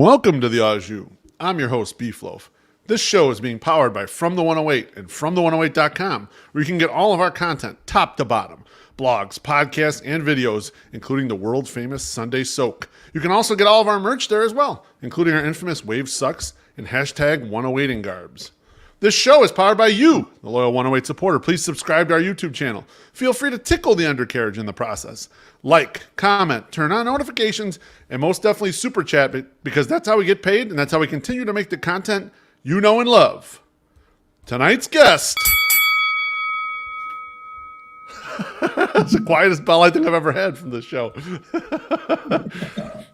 Welcome to the Au Jus. I'm your host, Beef Loaf. This show is being powered by From the 108 and FromThe108.com, where you can get all of our content top to bottom. Blogs, podcasts, and videos, including the world-famous Sunday Soak. You can also get all of our merch there as well, including our infamous Wave Sucks and hashtag 108ing Garbs. This show is powered by you, the loyal 108 supporter. Please subscribe to our YouTube channel. Feel free to tickle the undercarriage in the process. Like, comment, turn on notifications, and most definitely super chat, because that's how we get paid, and that's how we continue to make the content you know and love. Tonight's guest. It's the quietest bell I think I've ever had from this show.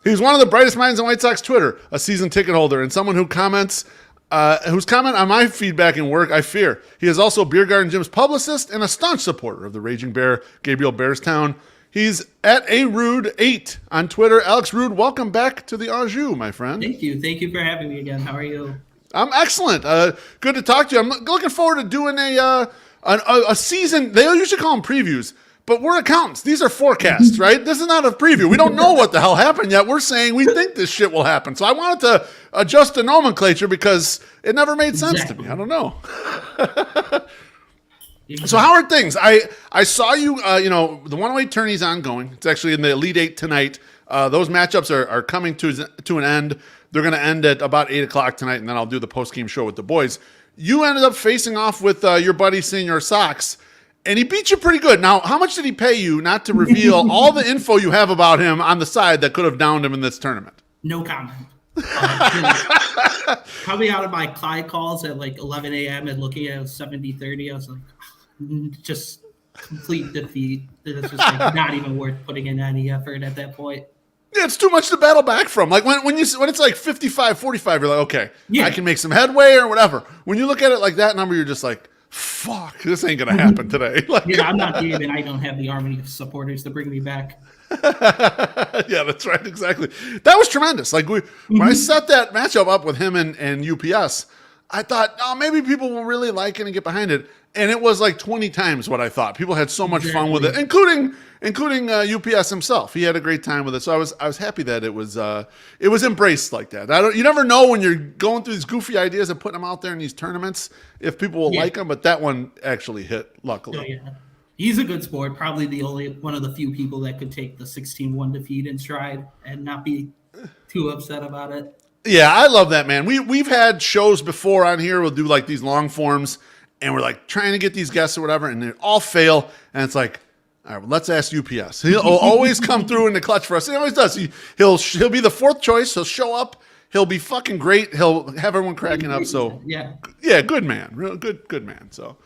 He's one of the brightest minds on White Sox Twitter, a season ticket holder, and someone whose comment on my feedback and work I fear. He is also Beer Garden Jim's publicist and a staunch supporter of the Raging Bear, Gabriel Bearstown. He's at arude8 on Twitter. Alex Rude, welcome back to the Au Jus, my friend. Thank you. Thank you for having me again. How are you? I'm excellent. Good to talk to you. I'm looking forward to doing a season. They usually call them previews, but we're accountants. These are forecasts, right? This is not a preview. We don't know what the hell happened yet. We're saying we think this shit will happen. So I wanted to adjust the nomenclature because it never made sense to me. I don't know. So how are things? I saw you, the 108 tourney's ongoing. It's actually in the Elite Eight tonight. Those matchups are coming to an end. They're going to end at about 8 o'clock tonight, and then I'll do the post-game show with the boys. You ended up facing off with your buddy Senor Sox, and he beat you pretty good. Now, how much did he pay you not to reveal all the info you have about him on the side that could have downed him in this tournament? No comment. Coming out of my client calls at like 11 a.m. and looking at 70-30, I was like, just complete defeat. It's just like not even worth putting in any effort at that point. Yeah, it's too much to battle back from. Like when it's like 55-45, you're like, okay, yeah, I can make some headway or whatever. When you look at it like that number, you're just like, fuck, this ain't gonna happen today. Like, yeah, I'm not David. I don't have the army of supporters to bring me back. Yeah, that's right, exactly. That was tremendous. Like when I set that matchup up with him and UPS, I thought, oh, maybe people will really like it and get behind it. And it was like 20 times what I thought. People had so much fun with it, including UPS himself. He had a great time with it. So I was happy that it was embraced like that. You never know when you're going through these goofy ideas and putting them out there in these tournaments if people will like them. But that one actually hit, luckily. Oh, yeah. He's a good sport. Probably the only one of the few people that could take the 16-1 defeat in stride and not be too upset about it. Yeah, I love that, man. We've had shows before on here. We'll do like these long forms, and we're like trying to get these guests or whatever, and they all fail. And it's like, all right, well, let's ask UPS. He'll always come through in the clutch for us. He always does. He'll be the fourth choice. He'll show up. He'll be fucking great. He'll have everyone cracking up. So yeah, good man, real good man. So,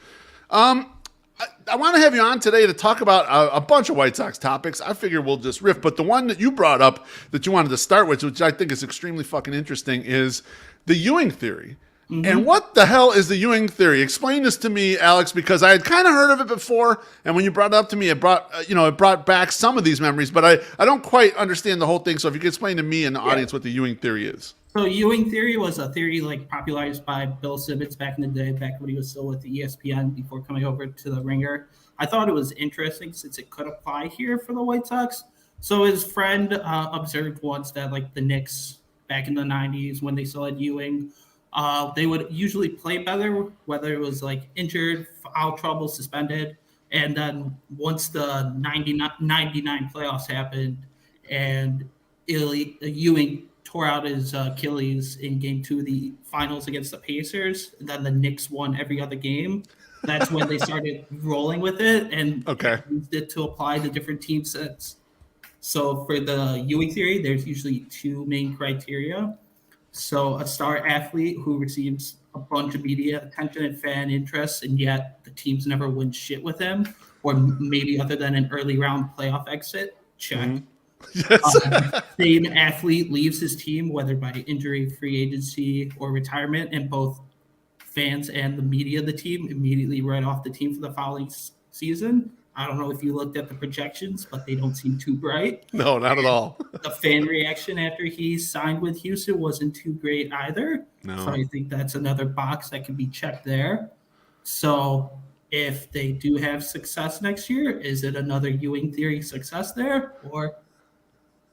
I want to have you on today to talk about a bunch of White Sox topics. I figure we'll just riff, but the one that you brought up that you wanted to start with, which I think is extremely fucking interesting, is the Ewing theory. Mm-hmm. And what the hell is the Ewing theory? Explain this to me, Alex, because I had kind of heard of it before, and when you brought it up to me, it brought back some of these memories, but I don't quite understand the whole thing. So if you could explain to me and the audience what the Ewing theory is. So Ewing theory was a theory like popularized by Bill Simmons back in the day, back when he was still with the ESPN before coming over to the Ringer. I thought it was interesting since it could apply here for the White Sox. So his friend observed once that like the Knicks back in the 90s when they still had Ewing, they would usually play better, whether it was like injured, foul trouble, suspended. And then once the 99 playoffs happened and Ewing tore out his Achilles in Game 2 of the finals against the Pacers, and then the Knicks won every other game. That's when they started rolling with it and used it to apply to different team sets. So for the Ewing theory, there's usually two main criteria. So a star athlete who receives a bunch of media attention and fan interest, and yet the teams never win shit with him, or maybe other than an early round playoff exit, check. Mm-hmm. Yes. Same athlete leaves his team, whether by injury, free agency, or retirement, and both fans and the media of the team immediately write off the team for the following season. I don't know if you looked at the projections, but they don't seem too bright. No, not at all. The fan reaction after he signed with Houston wasn't too great either. No. So I think that's another box that can be checked there. So if they do have success next year, is it another Ewing theory success there? Or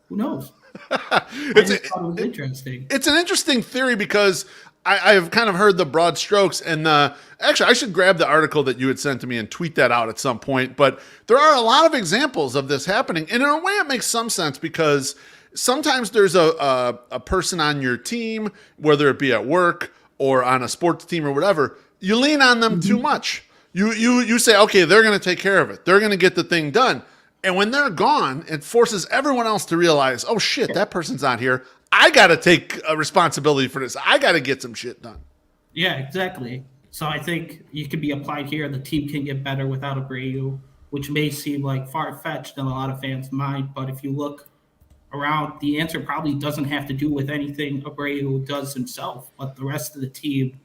Who knows? I just thought it was interesting. It's an interesting theory because I've kind of heard the broad strokes, and actually I should grab the article that you had sent to me and tweet that out at some point. But there are a lot of examples of this happening, and in a way it makes some sense because sometimes there's a person on your team, whether it be at work or on a sports team or whatever, you lean on them too much. You say, okay, they're going to take care of it. They're going to get the thing done. And when they're gone, it forces everyone else to realize, oh shit, that person's not here. I got to take a responsibility for this. I got to get some shit done. Yeah, exactly. So I think you could be applied here. The team can get better without Abreu, which may seem like far-fetched in a lot of fans' mind. But if you look around, the answer probably doesn't have to do with anything Abreu does himself, but the rest of the team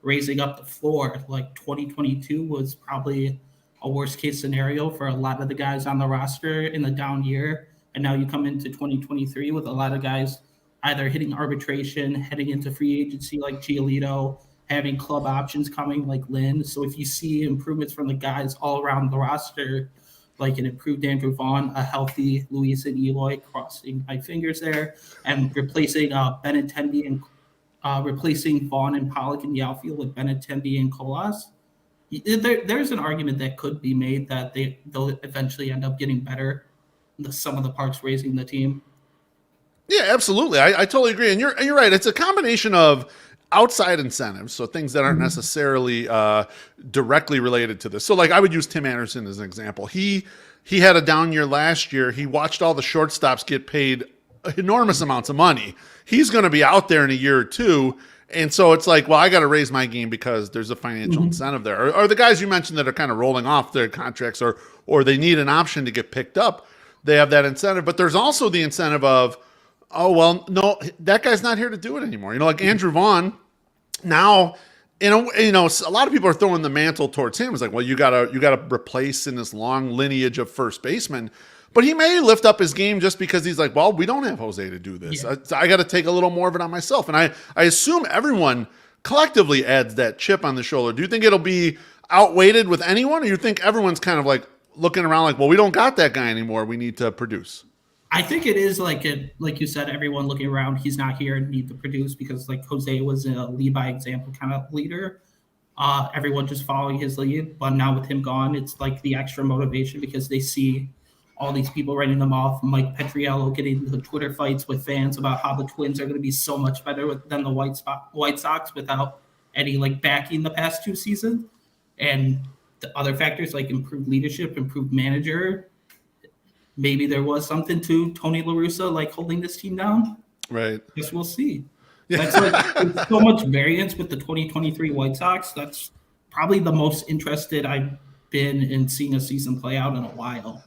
raising up the floor. Like 2022 was probably a worst-case scenario for a lot of the guys on the roster in the down year. And now you come into 2023 with a lot of guys either hitting arbitration, heading into free agency like Giolito, having club options coming like Lynn. So if you see improvements from the guys all around the roster, like an improved Andrew Vaughn, a healthy Luis and Eloy, crossing my fingers there, and replacing Benintendi and replacing Vaughn and Pollock in the outfield with Benintendi and Colas, there's an argument that could be made that they'll eventually end up getting better, the sum of the parts raising the team. Yeah, absolutely. I totally agree. And you're right. It's a combination of outside incentives, so things that aren't necessarily directly related to this. So like I would use Tim Anderson as an example. He had a down year last year. He watched all the shortstops get paid enormous amounts of money. He's going to be out there in a year or two. And so it's like, well, I got to raise my game because there's a financial incentive there. Or the guys you mentioned that are kind of rolling off their contracts or they need an option to get picked up, they have that incentive. But there's also the incentive of, oh, well, no, that guy's not here to do it anymore. You know, like Andrew Vaughn now, a lot of people are throwing the mantle towards him. It's like, well, you gotta replace in this long lineage of first basemen. But he may lift up his game just because he's like, well, we don't have Jose to do this. Yeah. I got to take a little more of it on myself. And I assume everyone collectively adds that chip on the shoulder. Do you think it'll be outweighted with anyone, or you think everyone's kind of like looking around like, well, we don't got that guy anymore. We need to produce. I think it is like you said, everyone looking around, he's not here and need to produce because like Jose was a lead by example kind of leader. Everyone just following his lead. But now with him gone, it's like the extra motivation because they see all these people writing them off. Mike Petriello getting into Twitter fights with fans about how the Twins are going to be so much better than the White Sox without any like backing the past two seasons. And the other factors like improved leadership, improved manager. Maybe there was something to Tony La Russa like holding this team down. Right. Guess we'll see. Yeah. That's like so much variance with the 2023 White Sox. That's probably the most interested I've been in seeing a season play out in a while.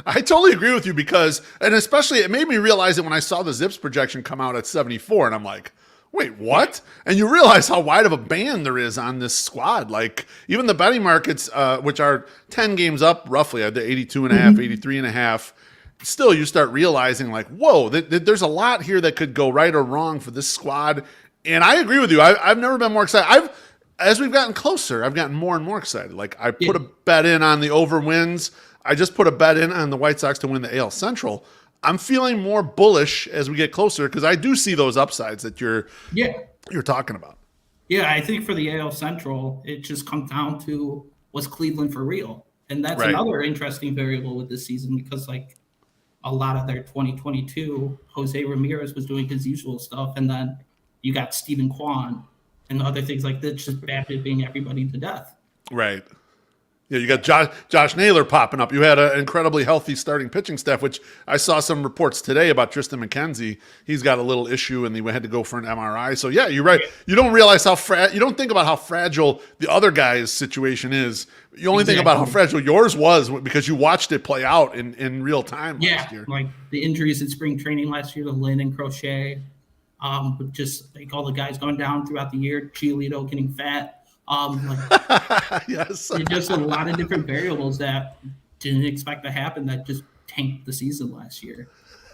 I totally agree with you because, and especially it made me realize it when I saw the Zips projection come out at 74 and I'm like, wait, what? And you realize how wide of a band there is on this squad. Like even the betting markets, which are 10 games up roughly at the 82 and a half, 83 and a half, still you start realizing like, whoa, there's a lot here that could go right or wrong for this squad. And I agree with you. I've never been more excited. As we've gotten closer, I've gotten more and more excited. Like I put a bet in on the over wins. I just put a bet in on the White Sox to win the AL Central. I'm feeling more bullish as we get closer because I do see those upsides that you're talking about. Yeah, I think for the AL Central, it just comes down to was Cleveland for real? And that's another interesting variable with this season because like a lot of their 2022, Jose Ramirez was doing his usual stuff. And then you got Stephen Kwan and other things like that, just being everybody to death. Right. Yeah, you got Josh Naylor popping up. You had an incredibly healthy starting pitching staff, which I saw some reports today about Tristan McKenzie. He's got a little issue, and he had to go for an MRI. So, yeah, you're right. You don't realize you don't think about how fragile the other guy's situation is. You only think about how fragile yours was because you watched it play out in real time last year. Like the injuries in spring training last year to Lynn and Crochet, but just like all the guys going down throughout the year, Giolito getting fat. Yes. There's just a lot of different variables that didn't expect to happen that just tanked the season last year.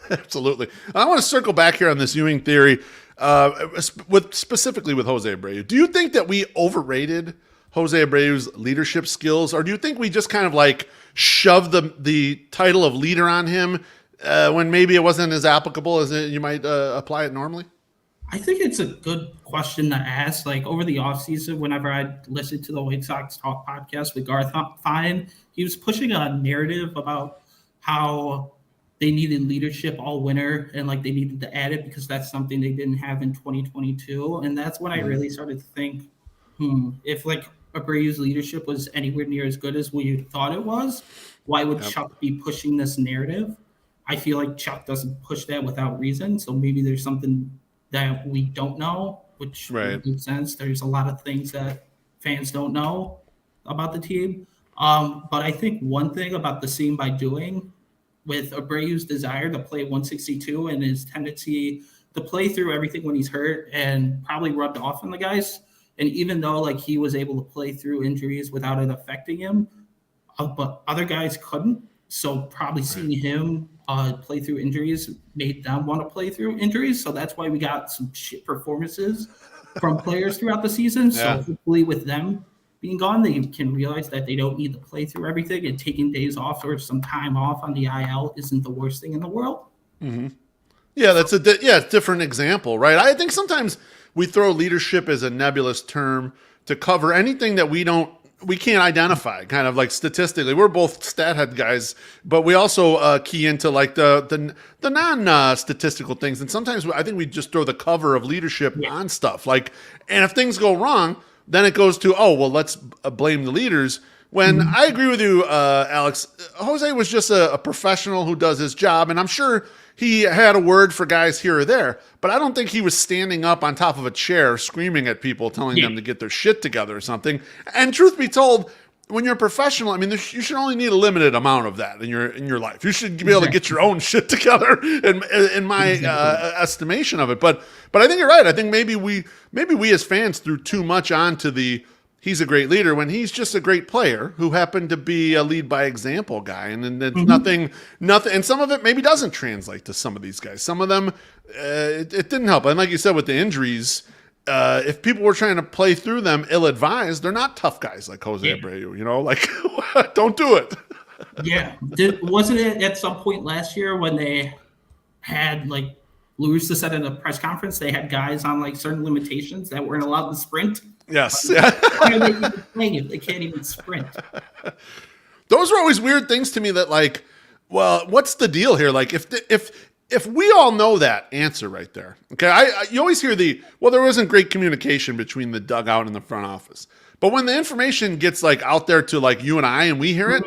Absolutely. I want to circle back here on this Ewing theory, specifically with Jose Abreu. Do you think that we overrated Jose Abreu's leadership skills, or do you think we just kind of like shoved the title of leader on him when maybe it wasn't as applicable as you might apply it normally? I think it's a good question to ask. Like over the offseason, whenever I listened to the White Sox Talk podcast with Garth Fine, he was pushing a narrative about how they needed leadership all winter and like they needed to add it because that's something they didn't have in 2022. And that's when I really started to think, if like Abreu's leadership was anywhere near as good as we thought it was, why would Chuck be pushing this narrative? I feel like Chuck doesn't push that without reason. So maybe there's something that we don't know, which makes sense. There's a lot of things that fans don't know about the team. But I think one thing about the seeing by doing with Abreu's desire to play 162 and his tendency to play through everything when he's hurt and probably rubbed off on the guys. And even though like he was able to play through injuries without it affecting him, but other guys couldn't. So probably seeing him play through injuries made them want to play through injuries. So that's why we got some shit performances from players throughout the season. So hopefully with them being gone, they can realize that they don't need to play through everything, and taking days off or some time off on the IL isn't the worst thing in the world. Mm-hmm. Yeah, that's a different example, right? I think sometimes we throw leadership as a nebulous term to cover anything that we can't identify, kind of like statistically. We're both stat head guys, but we also key into like the non-statistical things. And sometimes I think we just throw the cover of leadership on stuff. Like, and if things go wrong, then it goes to, let's blame the leaders. When I agree with you, Alex, Jose was just a professional who does his job. And I'm sure he had a word for guys here or there, but I don't think he was standing up on top of a chair screaming at people, telling them to get their shit together or something. And truth be told, when you're a professional, I mean, you should only need a limited amount of that in your life. You should be able to get your own shit together, in my estimation of it. But I think you're right. I think maybe we as fans threw too much onto he's a great leader when he's just a great player who happened to be a lead by example guy. And it's nothing. And some of it maybe doesn't translate to some of these guys. Some of them, it didn't help. And like you said, with the injuries, if people were trying to play through them ill-advised, they're not tough guys like Jose Abreu, like don't do it. Yeah. Wasn't it at some point last year when they had like Lewis said in a press conference, they had guys on like certain limitations that weren't allowed to sprint? Yes. Why are they even playing if they can't even sprint? Those are always weird things to me that like, well, what's the deal here? Like if we all know that answer right there, okay, you always hear there wasn't great communication between the dugout and the front office. But when the information gets like out there to like you and I and we hear it,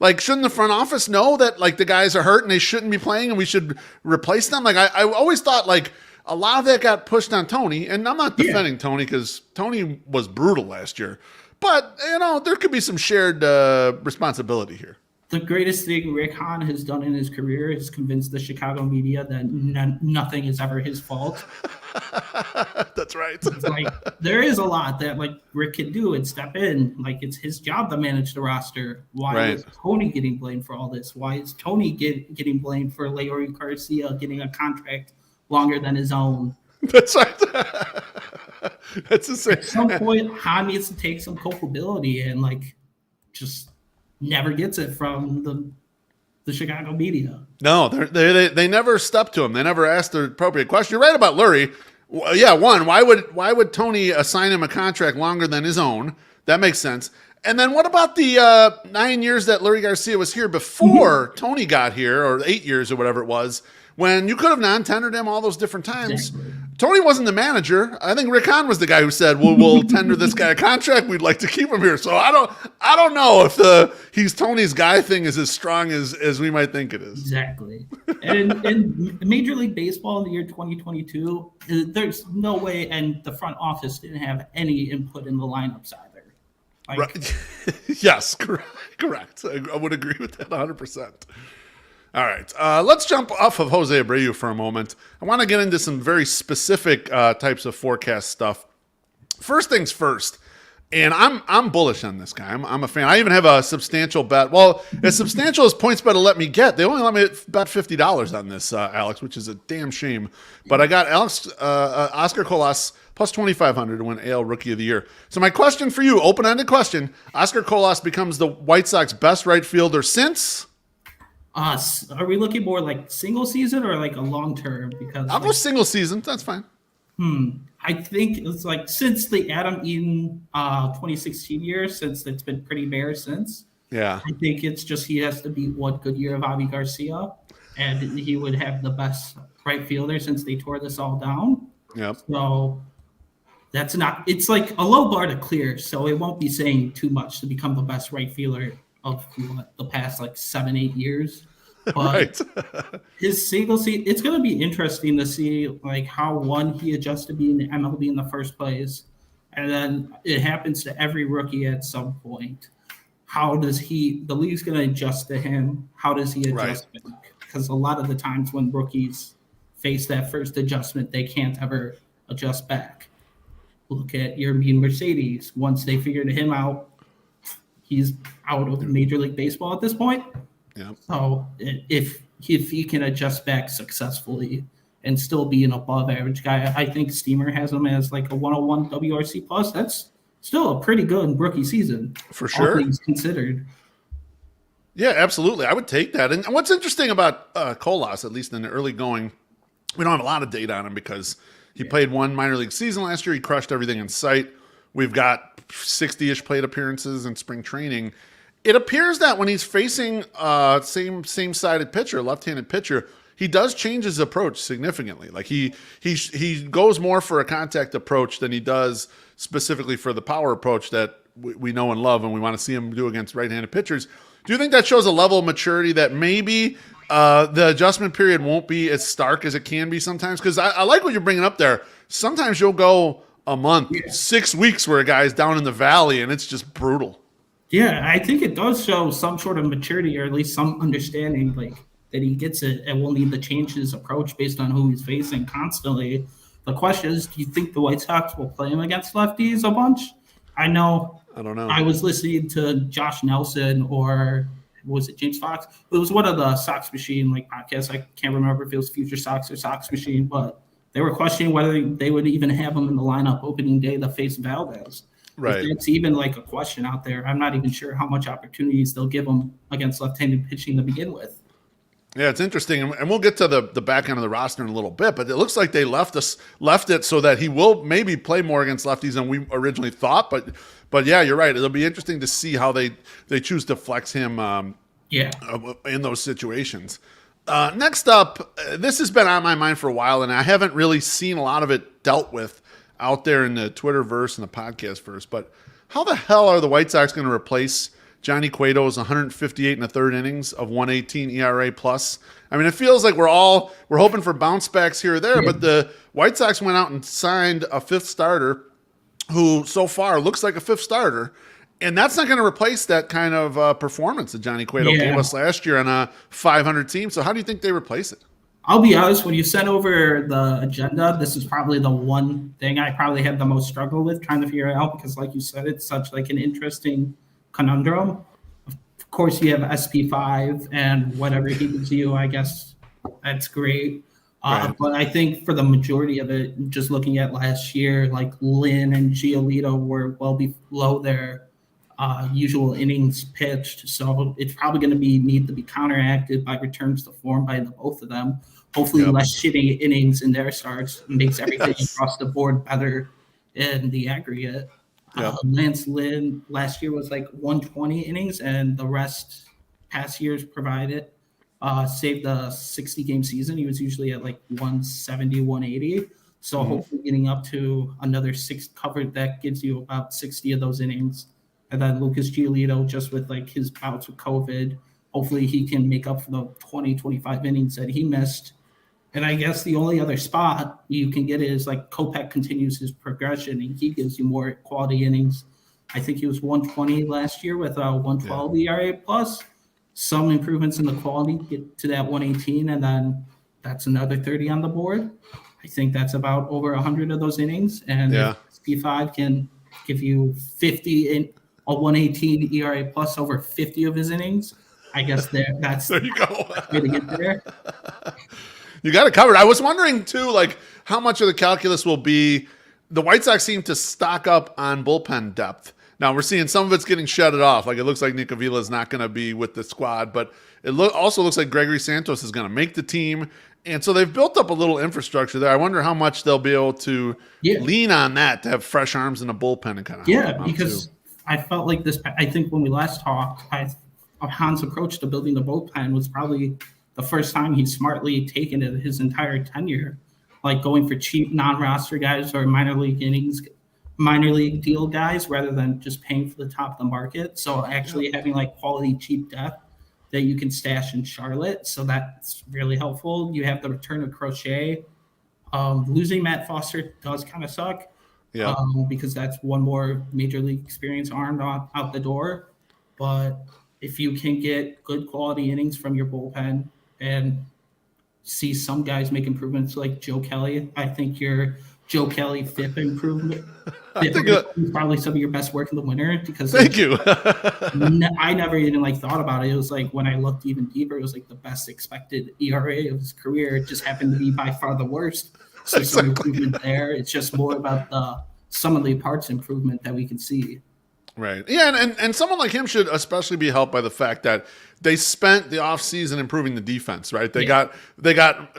like shouldn't the front office know that like the guys are hurt and they shouldn't be playing and we should replace them? Like I always thought like a lot of that got pushed on Tony, and I'm not defending Tony because Tony was brutal last year. But, there could be some shared responsibility here. The greatest thing Rick Hahn has done in his career is convince the Chicago media that nothing is ever his fault. That's right. It's like there is a lot that like Rick can do and step in. Like it's his job to manage the roster. Why is Tony getting blamed for all this? Why is Tony getting blamed for Leury Garcia getting a contract longer than his own? That's right. That's the same. At some point, Hahn needs to take some culpability and like just never gets it from the Chicago media. No, they never stepped to him. They never asked the appropriate question. You're right about Leury. Yeah, one, why would Tony assign him a contract longer than his own? That makes sense. And then what about the 9 years that Leury Garcia was here before Tony got here, or 8 years or whatever it was, when you could have non-tendered him all those different times? Exactly. Tony wasn't the manager. I think Rick Hahn was the guy who said, we'll tender this guy a contract. We'd like to keep him here. So I don't know if he's Tony's guy thing is as strong as we might think it is. Exactly. And in Major League Baseball in the year 2022, there's no way, and the front office didn't have any input in the lineups either. Right. Yes, correct. I would agree with that 100%. All right, let's jump off of Jose Abreu for a moment. I want to get into some very specific types of forecast stuff. First things first, and I'm bullish on this guy. I'm a fan. I even have a substantial bet. Well, as substantial as PointsBet will let me get, they only let me bet $50 on this, Alex, which is a damn shame. But I got Oscar Colas plus 2,500 to win AL Rookie of the Year. So my question for you, open-ended question: Oscar Colas becomes the White Sox best right fielder since? Are we looking more like single season or like a long term? Because I'll go single season. That's fine. I think it's like since the Adam Eaton 2016 year, since it's been pretty bare since. Yeah. I think it's just he has to beat one good year of Avi Garcia, and he would have the best right fielder since they tore this all down. Yep. So that's not. It's like a low bar to clear, so it won't be saying too much to become the best right fielder of the past like 7-8 years. But Right. his single seat, it's going to be interesting to see like how he adjusts to being the MLB in the first place, and then it happens to every rookie at some point. How does the league's going to adjust to him? How does he adjust back? Because a lot of the times when rookies face that first adjustment, they can't ever adjust back. Look at your mean Mercedes. Once they figured him out, he's out of Major League Baseball at this point. Yeah. So if he can adjust back successfully and still be an above average guy, I think Steamer has him as like a 101 WRC plus. That's still a pretty good rookie season. For sure. All things considered. Yeah, absolutely. I would take that. And what's interesting about Colas, at least in the early going, we don't have a lot of data on him because he played one minor league season last year. He crushed everything in sight. We've got 60-ish plate appearances in spring training. It appears that when he's facing same-sided pitcher, left-handed pitcher, he does change his approach significantly. Like he goes more for a contact approach than he does specifically for the power approach that we know and love and we want to see him do against right-handed pitchers. Do you think that shows a level of maturity that maybe the adjustment period won't be as stark as it can be sometimes? Because I like what you're bringing up there. Sometimes you'll go a month, 6 weeks where a guy's down in the valley and it's just brutal. Yeah, I think it does show some sort of maturity or at least some understanding, like that he gets it and will need to change his approach based on who he's facing constantly. The question is, do you think the White Sox will play him against lefties a bunch? I don't know. I was listening to Josh Nelson or was it James Fox? It was one of the Sox Machine like podcasts. I can't remember if it was Future Sox or Sox Machine, but they were questioning whether they would even have him in the lineup opening day to face Valdez. Right. If it's even like a question out there, I'm not even sure how much opportunities they'll give him against left-handed pitching to begin with. Yeah, it's interesting, and we'll get to the back end of the roster in a little bit, but it looks like they left it so that he will maybe play more against lefties than we originally thought. But yeah, you're right. It'll be interesting to see how they choose to flex him in those situations. Next up, this has been on my mind for a while, and I haven't really seen a lot of it dealt with out there in the Twitterverse and the podcast verse. But how the hell are the White Sox going to replace Johnny Cueto's 158 and a third innings of 118 ERA plus? I mean, it feels like we're hoping for bounce backs here or there, but the White Sox went out and signed a fifth starter who so far looks like a fifth starter. And that's not going to replace that kind of performance that Johnny Cueto gave us last year on a 500 team. So how do you think they replace it? I'll be honest, when you sent over the agenda, this is probably the one thing I probably had the most struggle with trying to figure it out because, like you said, it's such like an interesting conundrum. Of course, you have SP5 and whatever he gives you, I guess that's great. Right. But I think for the majority of it, just looking at last year, like Lynn and Giolito were well below their usual innings pitched. So it's probably going to need to be counteracted by returns to form by the both of them. Hopefully less shitty innings in their starts makes everything across the board better in the aggregate. Lance Lynn last year was like 120 innings, and the rest past years provided saved the 60-game season. He was usually at like 170, 180. So hopefully getting up to another 6 covered, that gives you about 60 of those innings. And then Lucas Giolito, just with like his bouts with COVID, hopefully he can make up for the 20, 25 innings that he missed. And I guess the only other spot you can get is like Kopech continues his progression and he gives you more quality innings. I think he was 120 last year with a 112 ERA plus. Some improvements in the quality get to that 118, and then that's another 30 on the board. I think that's about over 100 of those innings. And if SP5 can give you 50 in a 118 ERA plus over 50 of his innings, I guess that's there you go. way to get there. You got it covered. I was wondering too, like how much of the calculus will be the White Sox seem to stock up on bullpen depth. Now we're seeing some of it's getting shedded off. Like it looks like Nick Avila is not going to be with the squad, but it also looks like Gregory Santos is going to make the team. And so they've built up a little infrastructure there. I wonder how much they'll be able to lean on that to have fresh arms in the bullpen and kind of because I felt like this. I think when we last talked, Han's approach to building the bullpen was probably the first time he's smartly taken it his entire tenure, like going for cheap non-roster guys or minor league deal guys rather than just paying for the top of the market. So actually having like quality cheap depth that you can stash in Charlotte. So that's really helpful. You have the return of Crochet. Losing Matt Foster does kind of suck because that's one more major league experience arm out the door. But if you can get good quality innings from your bullpen and see some guys make improvements like Joe Kelly, I think your Joe Kelly FIP improvement is probably some of your best work in the winter because thank you. I never even thought about it. It was like when I looked even deeper, it was like the best expected ERA of his career. It just happened to be by far the worst. So some improvement there. It's just more about the sum of the parts improvement that we can see. Right. Yeah, and someone like him should especially be helped by the fact that they spent the offseason improving the defense, right? They got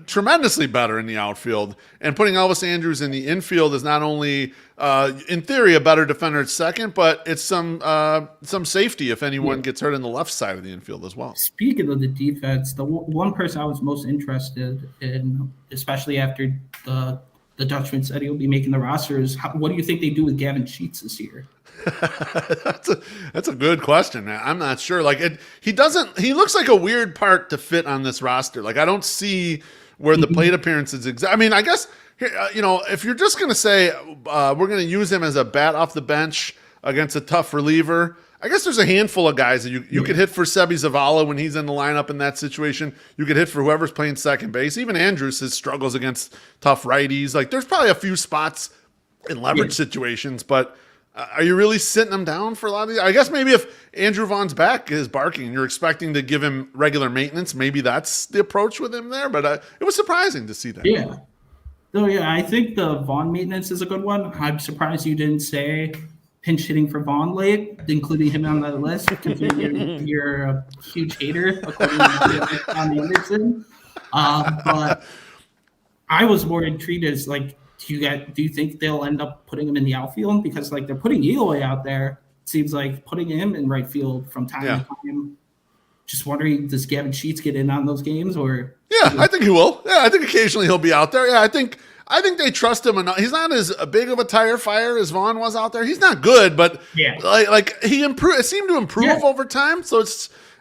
tremendously better in the outfield, and putting Elvis Andrus in the infield is not only in theory a better defender at second, but it's some safety if anyone gets hurt in the left side of the infield as well. Speaking of the defense, the one person I was most interested in, especially after the Dutchman said he'll be making the roster, is what do you think they do with Gavin Sheets this year? That's a good question, man. I'm not sure. He looks like a weird part to fit on this roster. Like I don't see where the plate appearances I mean, I guess if you're just going to say we're going to use him as a bat off the bench against a tough reliever, I guess there's a handful of guys that you could hit for Sebi Zavala when he's in the lineup in that situation. You could hit for whoever's playing second base. Even Andrus has struggles against tough righties. Like there's probably a few spots in leverage situations, but are you really sitting him down for a lot of these? I guess maybe if Andrew Vaughn's back is barking and you're expecting to give him regular maintenance, maybe that's the approach with him there. But it was surprising to see that. Yeah. So, I think the Vaughn maintenance is a good one. I'm surprised you didn't say pinch hitting for Vaughn late, including him on the list, because you're a huge hater, according to Tom Anderson. But I was more intrigued as do you think they'll end up putting him in the outfield? Because they're putting Eloy out there. It seems like putting him in right field from time to time. Just wondering, does Gavin Sheets get in on those games or? Yeah, I think he will. Yeah, I think occasionally he'll be out there. Yeah, I think they trust him enough. He's not as big of a tire fire as Vaughn was out there. He's not good, but he improved. It seemed to improve over time. So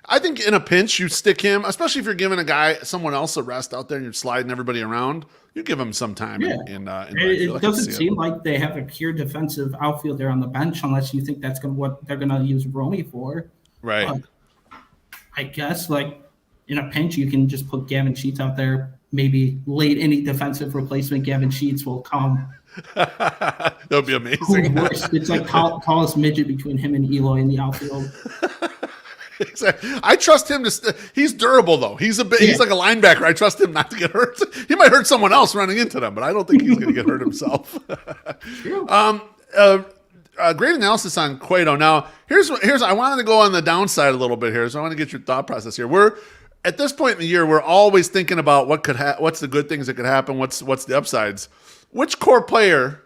I think in a pinch you stick him, especially if you're giving someone else a rest out there and you're sliding everybody around. You give him some time. It doesn't seem like they have a pure defensive outfielder on the bench unless you think that's what they're going to use Romy for. Right. I guess in a pinch you can just put Gavin Sheets out there. Maybe late any defensive replacement Gavin Sheets will come. That would be amazing. It's like tallest midget between him and Eloy in the outfield. Exactly. I trust him he's durable though. He's like a linebacker. I trust him not to get hurt. He might hurt someone else running into them, but I don't think he's going to get hurt himself. Great analysis on Cueto. Now, here's I wanted to go on the downside a little bit here, so I want to get your thought process here. We're at this point in the year, we're always thinking about what's the good things that could happen, what's the upsides. Which core player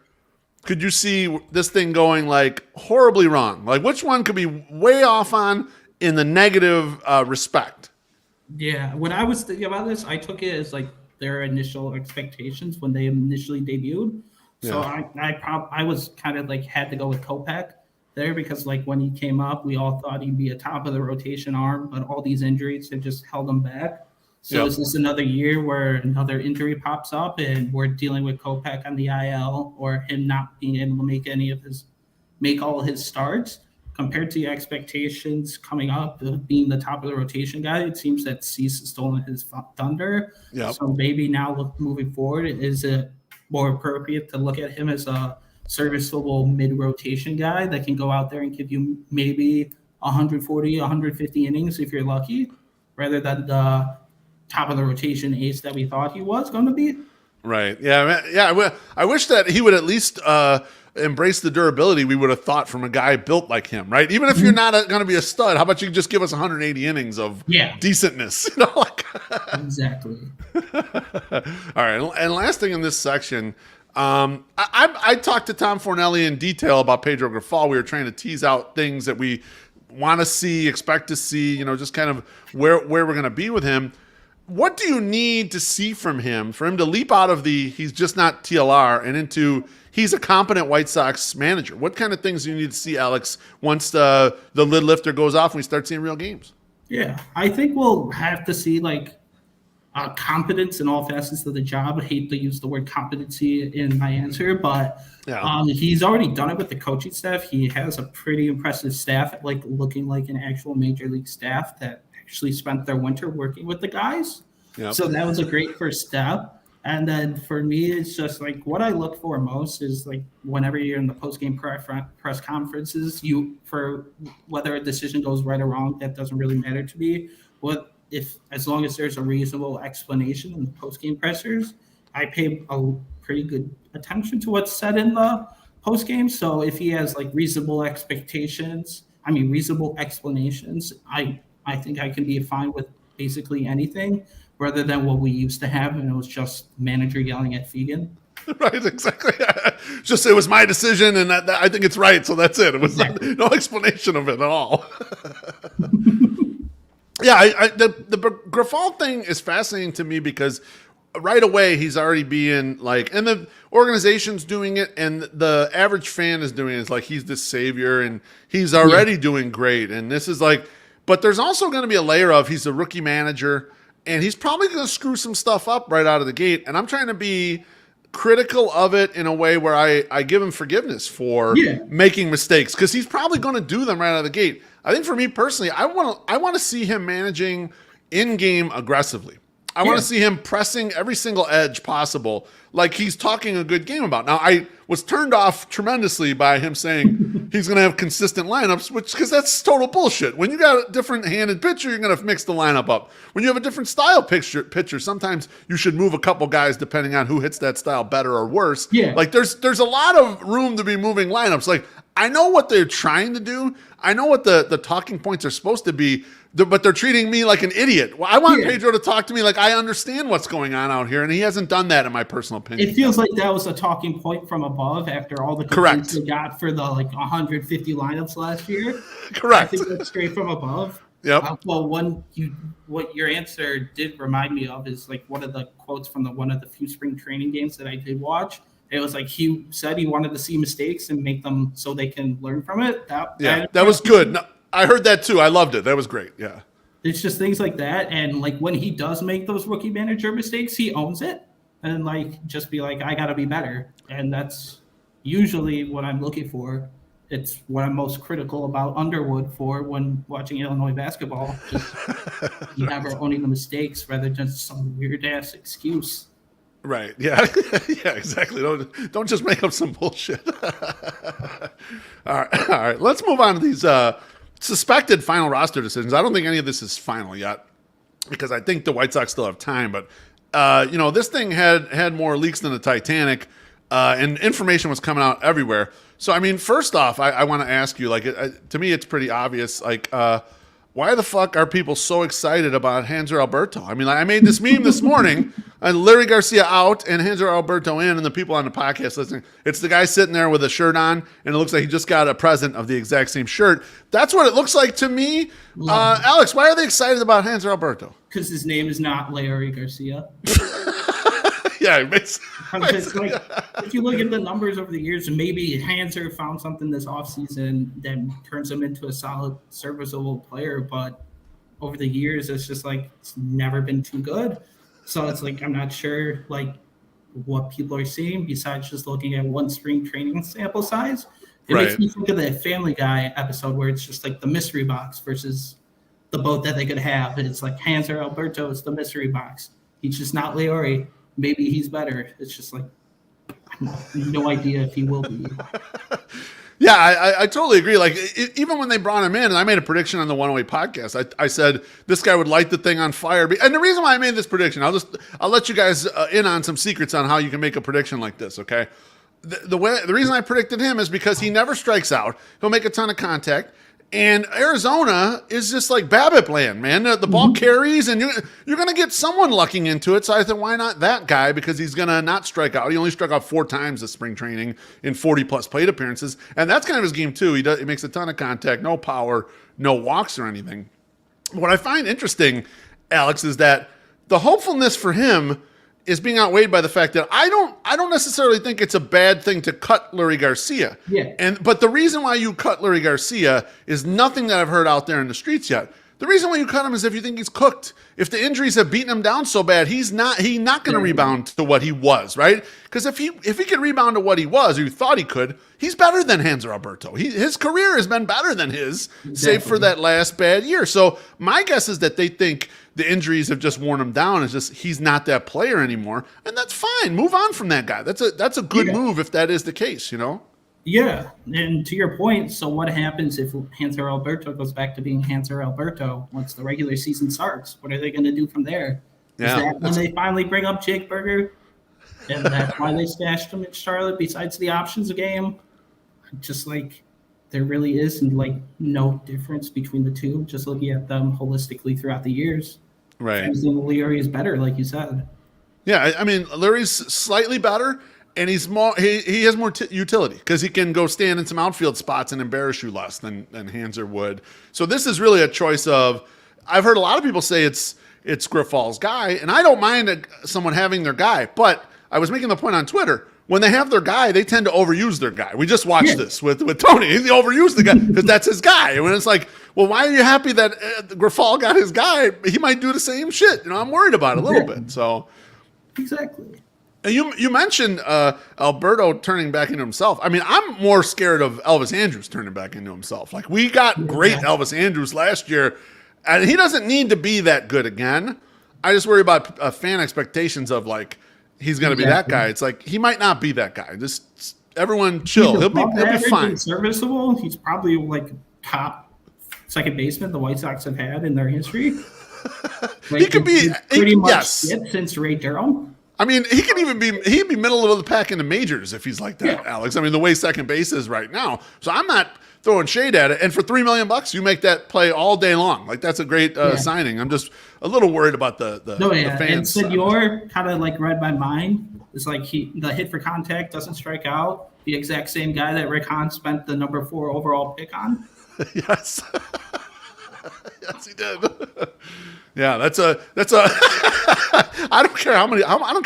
could you see this thing going horribly wrong? Which one could be way off on in the negative respect? Yeah, when I was thinking about this, I took it as their initial expectations when they initially debuted. So I was kind of had to go with Kopech there because when he came up, we all thought he'd be a top of the rotation arm, but all these injuries have just held him back. So is this another year where another injury pops up and we're dealing with Kopech on the IL or him not being able to make all his starts? Compared to your expectations coming up, being the top of the rotation guy, it seems that Cease has stolen his thunder. Yep. So maybe now moving forward, is it more appropriate to look at him as a serviceable mid-rotation guy that can go out there and give you maybe 140, 150 innings if you're lucky, rather than the top of the rotation ace that we thought he was going to be? Right. Yeah. I wish that he would at least embrace the durability we would have thought from a guy built like him, right? Even if you're not going to be a stud, how about you just give us 180 innings of decentness? Exactly. All right, and last thing in this section, I talked to Tom Fornelli in detail about Pedro Grifol. We were trying to tease out things that we want to see, expect to see, just kind of where we're going to be with him. What do you need to see from him for him to leap out of he's just not TLR and into he's a competent White Sox manager? What kind of things do you need to see, Alex, once the lid lifter goes off and we start seeing real games? Yeah, I think we'll have to see competence in all facets of the job. I hate to use the word competency in my answer, but he's already done it with the coaching staff. He has a pretty impressive staff, looking like an actual major league staff that actually spent their winter working with the guys. Yep. So that was a great first step. And then for me, it's just what I look for most is whenever you're in the post-game press conferences, for whether a decision goes right or wrong, that doesn't really matter to me. As long as there's a reasonable explanation in the post-game pressers, I pay a pretty good attention to what's said in the post-game. So if he has reasonable explanations, I think I can be fine with basically anything, rather than what we used to have, and it was just manager yelling at Fegan. Right, exactly. Just it was my decision, and I think it's right, so that's it. It was no explanation of it at all. Yeah, the Grifol thing is fascinating to me because right away he's already being and the organization's doing it, and the average fan is doing it. It's he's this savior, and he's already doing great, and this is but there's also going to be a layer of he's a rookie manager, and he's probably going to screw some stuff up right out of the gate. And I'm trying to be critical of it in a way where I give him forgiveness for making mistakes, because he's probably going to do them right out of the gate. I think for me personally, I want to see him managing in-game aggressively. I want to see him pressing every single edge possible, like he's talking a good game about. Now, I was turned off tremendously by him saying he's going to have consistent lineups, because that's total bullshit. When you got a different-handed pitcher, you're going to mix the lineup up. When you have a different style pitcher, sometimes you should move a couple guys depending on who hits that style better or worse. Yeah. There's a lot of room to be moving lineups. I know what they're trying to do. I know what the talking points are supposed to be, but they're treating me like an idiot. Well, I want Pedro to talk to me like I understand what's going on out here, and he hasn't done that, in my personal opinion. It feels like that was a talking point from above after all the complaints we got for the 150 lineups last year. Correct. I think that's straight from above. Yep. What your answer did remind me of is one of the quotes from one of the few spring training games that I did watch. It was he said he wanted to see mistakes and make them so they can learn from it. That was good. No, I heard that too. I loved it. That was great. Yeah. It's just things like that. And when he does make those rookie manager mistakes, he owns it and just be I got to be better. And that's usually what I'm looking for. It's what I'm most critical about Underwood for when watching Illinois basketball. Just never owning the mistakes rather than some weird ass excuse. Right. Yeah. Yeah, exactly. Don't just make up some bullshit. All right. Let's move on to these suspected final roster decisions. I don't think any of this is final yet, because I think the White Sox still have time. But, this thing had more leaks than the Titanic, and information was coming out everywhere. So, first off, I want to ask you, to me, it's pretty obvious, why the fuck are people so excited about Hanser Alberto? I made this meme this morning, and Leury Garcia out and Hanser Alberto in, and the people on the podcast listening, it's the guy sitting there with a shirt on, and it looks like he just got a present of the exact same shirt. That's what it looks like to me. Alex, why are they excited about Hanser Alberto? Because his name is not Leury Garcia. Yeah, it makes if you look at the numbers over the years, maybe Hanser found something this offseason that turns him into a solid, serviceable player. But over the years, it's just it's never been too good. So it's I'm not sure what people are seeing besides just looking at one spring training sample size. It makes me think of the Family Guy episode where it's just the mystery box versus the boat that they could have. And it's Hanser Alberto is the mystery box. He's just not Leury. Maybe he's better. It's just I have no idea if he will be. Yeah, I totally agree. Even when they brought him in, and I made a prediction on the 108 podcast, I said this guy would light the thing on fire. And the reason why I made this prediction, I'll let you guys in on some secrets on how you can make a prediction like this, okay? the reason I predicted him is because he never strikes out. He'll make a ton of contact. And Arizona is just like Babbitt land, man. The ball carries, and you're going to get someone lucking into it. So I thought, why not that guy? Because he's going to not strike out. He only struck out 4 times this spring training in 40-plus plate appearances. And that's kind of his game, too. He makes a ton of contact, no power, no walks or anything. What I find interesting, Alex, is that the hopefulness for him is being outweighed by the fact that I don't necessarily think it's a bad thing to cut Leury Garcia. Yeah. But the reason why you cut Leury Garcia is nothing that I've heard out there in the streets yet. The reason why you cut him is if you think he's cooked. If the injuries have beaten him down so bad, he's not going to rebound to what he was, right? Because if he could rebound to what he was, or you thought he could, he's better than Hanser Alberto. His career has been better than his, save for that last bad year. So my guess is that they think the injuries have just worn him down. It's just he's not that player anymore, and that's fine. Move on from that guy. That's a good move if that is the case, you know? Yeah, and to your point, so what happens if Hanser Alberto goes back to being Hanser Alberto once the regular season starts? What are they going to do from there? Yeah, is that when they finally bring up Jake Berger? And that's why they stashed him in Charlotte besides the options game? Just like there really is like no difference between the two, just looking at them holistically throughout the years. Right. I think Leury is better, like you said. Yeah, I mean, Leury's slightly better. And he's more. He has more utility because he can go stand in some outfield spots and embarrass you less than Hanser would. So this is really a choice of. I've heard a lot of people say it's Grifol's guy, and I don't mind someone having their guy. But I was making the point on Twitter, when they have their guy, they tend to overuse their guy. We just watched this with Tony. He overused the guy because that's his guy. And when it's like, well, why are you happy that Grifol got his guy? He might do the same shit. You know, I'm worried about it a little bit. So Exactly. You mentioned Alberto turning back into himself. I mean, I'm more scared of Elvis Andrus turning back into himself. Like, we got great Elvis Andrus last year, and he doesn't need to be that good again. I just worry about fan expectations of, like, he's going to be that guy. It's like, he might not be that guy. Just everyone chill. He'll be fine. Serviceable. He's probably, like, top second baseman the White Sox have had in their history. Like, he could be pretty much since Ray Durham. I mean, he'd be middle of the pack in the majors if he's like that, Alex. I mean, the way second base is right now. So I'm not throwing shade at it. And for $3 million, you make that play all day long. Like, that's a great signing. I'm just a little worried about the fans. And Senor kind of like read my mind. It's like the hit for contact doesn't strike out. The exact same guy that Rick Hahn spent the number 4 overall pick on. Yes. Yes, he did. Yeah, that's a I don't care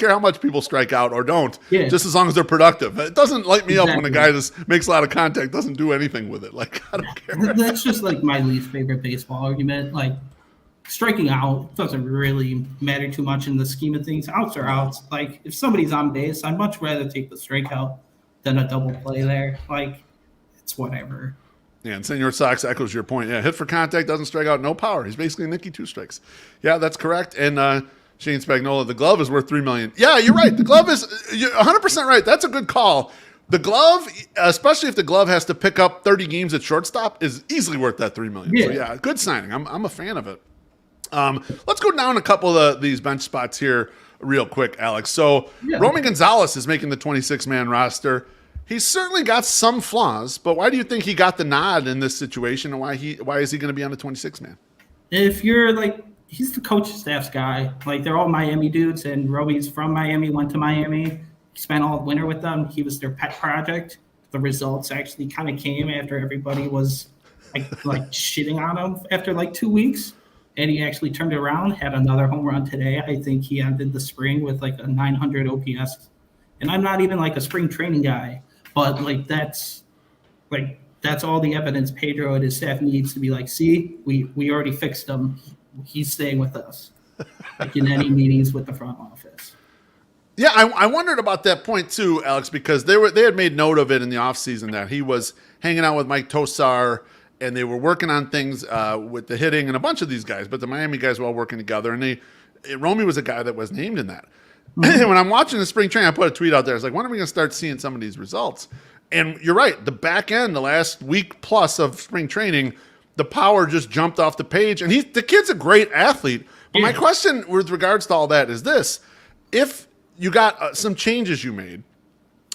how much people strike out or don't, just as long as they're productive. It doesn't light me up when a guy just makes a lot of contact, doesn't do anything with it. Like, I don't care. That's just like my least favorite baseball argument. Like, striking out doesn't really matter too much in the scheme of things. Outs are outs. Like, if somebody's on base, I'd much rather take the strikeout than a double play there. Like, it's whatever. Yeah, and Senor Sox echoes your point. Yeah, hit for contact, doesn't strike out, no power. He's basically Nicky Two Strikes. Yeah, that's correct. And Shane Spagnola, the glove is worth $3 million. Yeah, you're right. The glove is you're 100% right. That's a good call. The glove, especially if the glove has to pick up 30 games at shortstop, is easily worth that $3 million. So yeah, good signing. I'm a fan of it. Let's go down a couple of these bench spots here real quick, Alex. So Romy Gonzalez is making the 26-man roster. He's certainly got some flaws, but why do you think he got the nod in this situation, and why is he going to be on the 26-man? If you're like, he's the coach staff's guy. Like, they're all Miami dudes, and Romy's from Miami, went to Miami. He spent all winter with them. He was their pet project. The results actually kind of came after everybody was like shitting on him after like 2 weeks. And he actually turned it around, had another home run today. I think he ended the spring with like a 900 OPS. And I'm not even like a spring training guy. But like that's all the evidence Pedro and his staff needs to be like, see, we already fixed him. He's staying with us. Like, in any meetings with the front office. Yeah, I wondered about that point too, Alex, because they had made note of it in the offseason that he was hanging out with Mike Tosar and they were working on things with the hitting and a bunch of these guys, but the Miami guys were all working together, and Romy was a guy that was named in that. Mm-hmm. When I'm watching the spring training, I put a tweet out there. It's like, when are we going to start seeing some of these results? And you're right. The back end, the last week plus of spring training, the power just jumped off the page. And the kid's a great athlete. But my question with regards to all that is this. If you got some changes you made,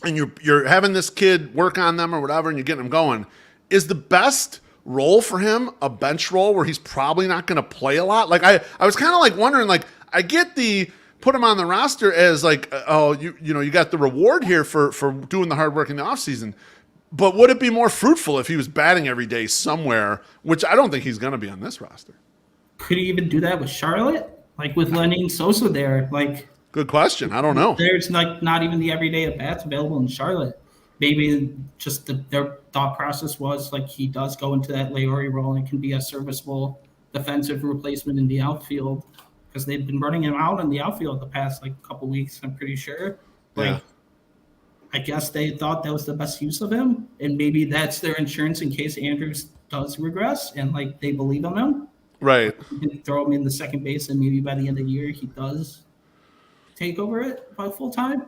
and you're having this kid work on them or whatever, and you're getting them going, is the best role for him a bench role where he's probably not going to play a lot? Like I was kind of like wondering, like I get the put him on the roster as like, oh, you got the reward here for doing the hard work in the offseason. But would it be more fruitful if he was batting every day somewhere, which I don't think he's going to be on this roster? Could he even do that with Charlotte? Like with Lenny Sosa there? Like, good question. I don't know. There's like not even the everyday at bats available in Charlotte. Maybe just their thought process was like he does go into that Leury role and can be a serviceable defensive replacement in the outfield, because they've been running him out in the outfield the past like couple weeks, I'm pretty sure. Like, I guess they thought that was the best use of him, and maybe that's their insurance in case Andrews does regress, and like they believe in him. Right. You can throw him in the second base, and maybe by the end of the year he does take over it by full time.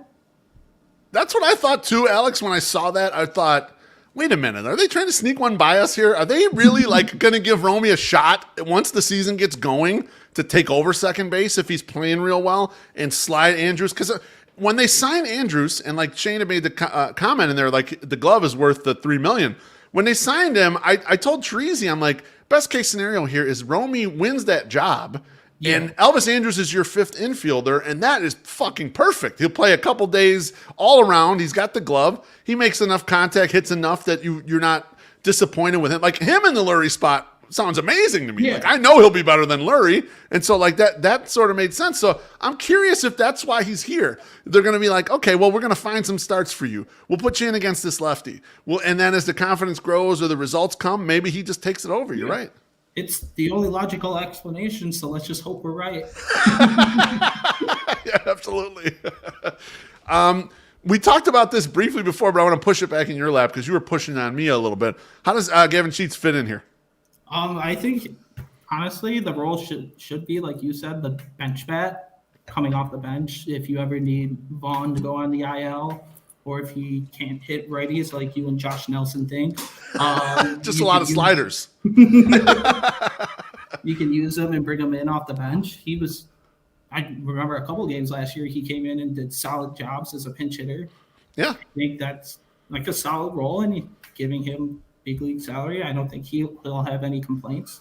That's what I thought too, Alex. When I saw that, I thought, wait a minute, are they trying to sneak one by us here? Are they really like going to give Romy a shot once the season gets going to take over second base if he's playing real well and slide Andrews? Because when they sign Andrews, and like Shane had made the comment in there, like the glove is worth the $3 million. When they signed him, I told Treasy, I'm like, best case scenario here is Romy wins that job. Yeah. And Elvis Andrews is your fifth infielder, and that is fucking perfect. He'll play a couple days all around. He's got the glove. He makes enough contact, hits enough that you're not disappointed with him. Like him in the Leury spot sounds amazing to me. Yeah. Like I know he'll be better than Leury, and so like that sort of made sense. So I'm curious if that's why he's here. They're going to be like, okay, well, we're going to find some starts for you. We'll put you in against this lefty. Well, and then as the confidence grows or the results come, maybe he just takes it over. You're right. It's the only logical explanation, so let's just hope we're right. Yeah, absolutely. We talked about this briefly before, but I want to push it back in your lap because you were pushing on me a little bit. How does Gavin Sheets fit in here? I think, honestly, the role should be, like you said, the bench bat coming off the bench. If you ever need Vaughn to go on the IL, or if he can't hit righties like you and Josh Nelson think. Just a lot of sliders. You can use him and bring him in off the bench. I remember a couple of games last year, he came in and did solid jobs as a pinch hitter. Yeah. I think that's like a solid role, and giving him big league salary, I don't think he'll have any complaints.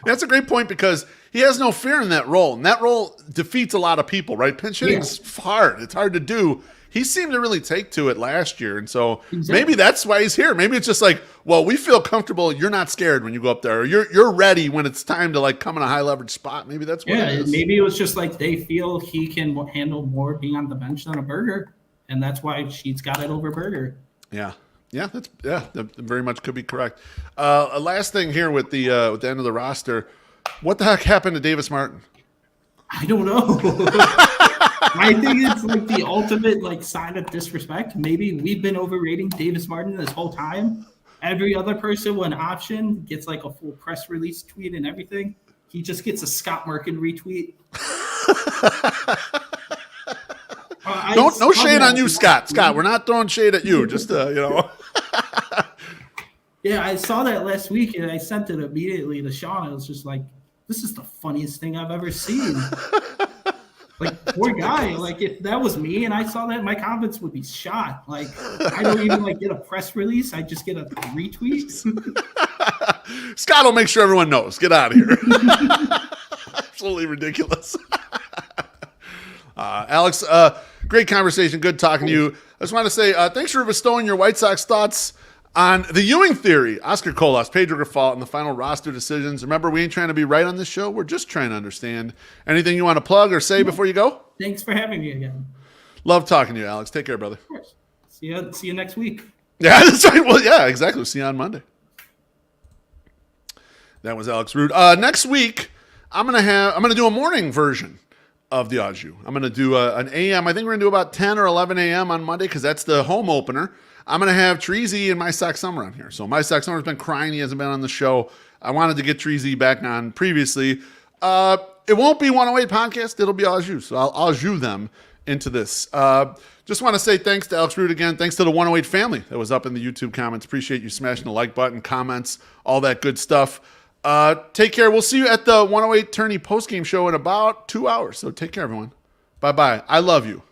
That's a great point because he has no fear in that role. And that role defeats a lot of people, right? Pinch hitting's hard. It's hard to do. He seemed to really take to it last year. And so maybe that's why he's here. Maybe it's just like, well, we feel comfortable. You're not scared when you go up there. Or you're ready when it's time to like come in a high leverage spot. Maybe that's what it is. Maybe it was just like they feel he can handle more being on the bench than a Burger. And that's why Sheets got it over Burger. Yeah. Yeah, that very much could be correct. Last thing here with the end of the roster, what the heck happened to Davis Martin? I don't know. I think it's like the ultimate like sign of disrespect. Maybe we've been overrating Davis Martin this whole time. Every other person when option gets like a full press release tweet and everything. He just gets a Scott Merkin retweet. No shade on you, Scott. Scott, we're not throwing shade at you. Just Yeah, I saw that last week and I sent it immediately to Sean. I was just like, this is the funniest thing I've ever seen. Like, poor guy. Like, if that was me and I saw that, my confidence would be shot. Like, I don't even like get a press release. I just get a retweet. Scott will make sure everyone knows. Get out of here. Absolutely ridiculous. Alex, great conversation. Good talking to you. I just want to say thanks for bestowing your White Sox thoughts on the Ewing theory, Oscar Colas, Pedro Grifol, and the final roster decisions. Remember, we ain't trying to be right on this show. We're just trying to understand. Anything you want to plug or say before you go? Thanks for having me again. Love talking to you, Alex. Take care, brother. Of course. See you next week. Yeah, that's right. Well, yeah, exactly. We'll see you on Monday. That was Alex Rude. Next week, I'm gonna do a morning version of the Au Jus. I'm gonna do an AM. I think we're gonna do about 10 or 11 a.m. on Monday because that's the home opener. I'm going to have Treasy and My Sox Summer on here. So My Sox Summer's been crying. He hasn't been on the show. I wanted to get Treasy back on previously. It won't be 108 podcast. It'll be Au Jus. So I'll Au Jus them into this. Just want to say thanks to Alex Rude again. Thanks to the 108 family that was up in the YouTube comments. Appreciate you smashing the like button, comments, all that good stuff. Take care. We'll see you at the 108 Tourney postgame show in about 2 hours. So take care, everyone. Bye-bye. I love you.